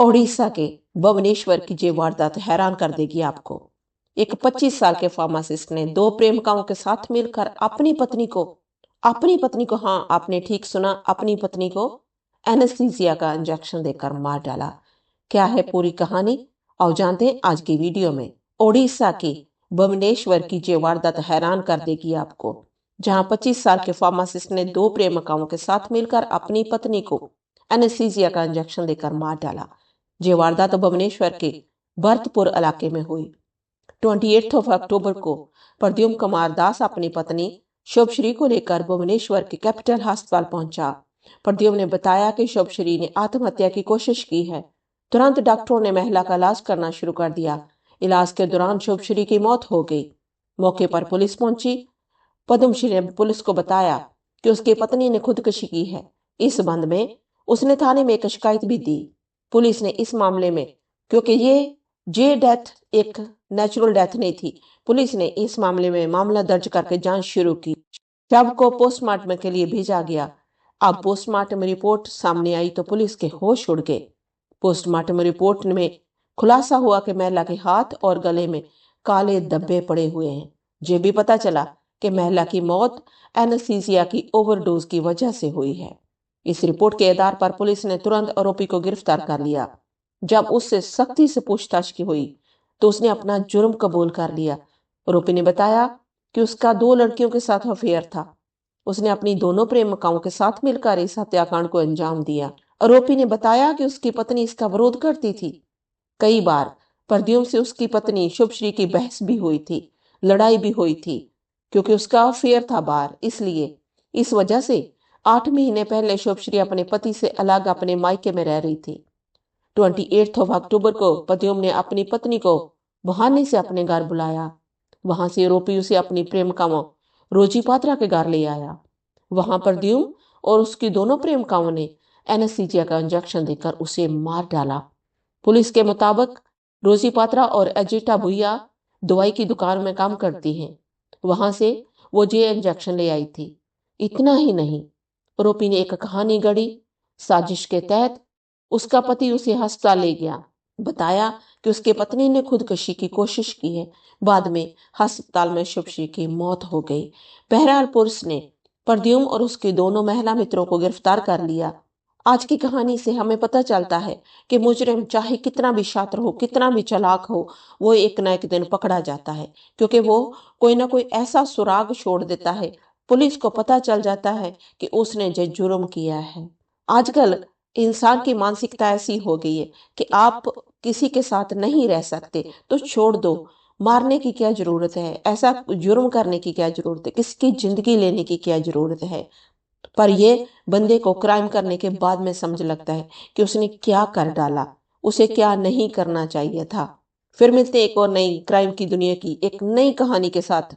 ओडिशा के भुवनेश्वर की ये वारदात हैरान कर देगी आपको। एक 25 साल के फार्मासिस्ट ने दो प्रेमिकाओं के साथ मिलकर अपनी पत्नी को हाँ आपने ठीक सुना, अपनी पत्नी को एनेस्थीसिया का इंजेक्शन देकर मार डाला। क्या है पूरी कहानी, आओ जानते हैं आज की वीडियो में। ओडिशा के भुवनेश्वर की ये वारदात हैरान कर देगी आपको, जहां 25 साल के फार्मासिस्ट ने दो प्रेमिकाओं के साथ मिलकर अपनी पत्नी को एनेस्थीसिया का इंजेक्शन देकर मार डाला। ये वारदात भुवनेश्वर के भरतपुर इलाके में हुई। 28 अक्टूबर को प्रद्युम्न कुमार दास अपनी पत्नी शुभश्री को लेकर भुवनेश्वर के कैपिटल अस्पताल पहुंचा। प्रद्युम्न ने बताया कि शुभश्री ने आत्महत्या की कोशिश की है। तुरंत डॉक्टरों ने महिला का इलाज करना शुरू कर दिया। इलाज के दौरान शुभश्री की मौत हो गई। मौके पर पुलिस पहुंची। पद्मश्री ने पुलिस को बताया कि उसकी पत्नी ने खुदकुशी की है। इस संबंध में उसने थाने में एक शिकायत भी दी। पुलिस ने इस मामले में, क्योंकि ये डेथ एक नेचुरल डेथ नहीं थी, पुलिस ने इस मामले में मामला दर्ज करके जांच शुरू की। शव को पोस्टमार्टम के लिए भेजा गया। अब पोस्टमार्टम रिपोर्ट सामने आई तो पुलिस के होश उड़ गए। पोस्टमार्टम रिपोर्ट में खुलासा हुआ कि महिला के हाथ और गले में काले धब्बे पड़े हुए हैं। ये भी पता चला कि महिला की मौत एनेस्थीसिया की ओवरडोज की वजह से हुई है। इस रिपोर्ट के आधार पर पुलिस ने तुरंत आरोपी को गिरफ्तार कर लिया। जब उससे सख्ती से पूछताछ की हुई तो उसने अपना जुर्म कबूल कर लिया। आरोपी ने बताया कि उसका दो लड़कियों के साथ अफेयर था। उसने अपनी दोनों प्रेमिकाओं के साथ मिलकर इस हत्याकांड को अंजाम दिया। आरोपी ने बताया कि उसकी पत्नी इसका विरोध करती थी। कई बार प्रद्युम्न से उसकी पत्नी शुभश्री की बहस भी हुई थी, लड़ाई भी हुई थी, क्योंकि उसका अफेयर था बाहर। इसलिए इस वजह से 8 महीने पहले शुभश्री अपने पति से अलग अपने मायके में रह रही थी। 28 अक्टूबर को प्रद्युम्न ने अपनी पत्नी को बहाने से अपने घर बुलाया। वहां से आरोपी उसे अपनी प्रेमिकाओं रोजी पात्रा के घर ले आया। वहां प्रद्युम्न और उसकी दोनों प्रेमिकाओं ने एनेस्थीसिया का इंजेक्शन देकर उसे मार डाला। पुलिस के मुताबिक रोजी पात्रा और अजीता भुइया दवाई की दुकान में काम करती हैं। वहां से वो ये इंजेक्शन ले आई थी। इतना ही नहीं, आरोपी ने एक कहानी गढ़ी। साजिश के तहत उसका पति उसे अस्पताल ले गया। बताया कि उसकी पत्नी ने खुदकुशी की कोशिश की है। बाद में अस्पताल में शुभश्री की मौत हो गई। बहरहाल पुलिस ने प्रद्युम्न और उसके दोनों महिला मित्रों को गिरफ्तार कर लिया। आज की कहानी से हमें पता चलता है कि मुजरिम चाहे कितना भी शातिर हो, कितना भी चालाक हो, वो एक ना एक दिन पकड़ा जाता है, क्योंकि वो कोई ना कोई ऐसा सुराग छोड़ देता है। पुलिस को पता चल जाता है कि उसने जो जुर्म किया है। आजकल इंसान की मानसिकता ऐसी हो गई है कि आप किसी के साथ नहीं रह सकते तो छोड़ दो। मारने की क्या जरूरत है, ऐसा जुर्म करने की क्या जरूरत है, किसकी जिंदगी लेने की क्या जरूरत है। पर ये बंदे को क्राइम करने के बाद में समझ लगता है कि उसने क्या कर डाला, उसे क्या नहीं करना चाहिए था। फिर मिलते एक और नई क्राइम की दुनिया की एक नई कहानी के साथ।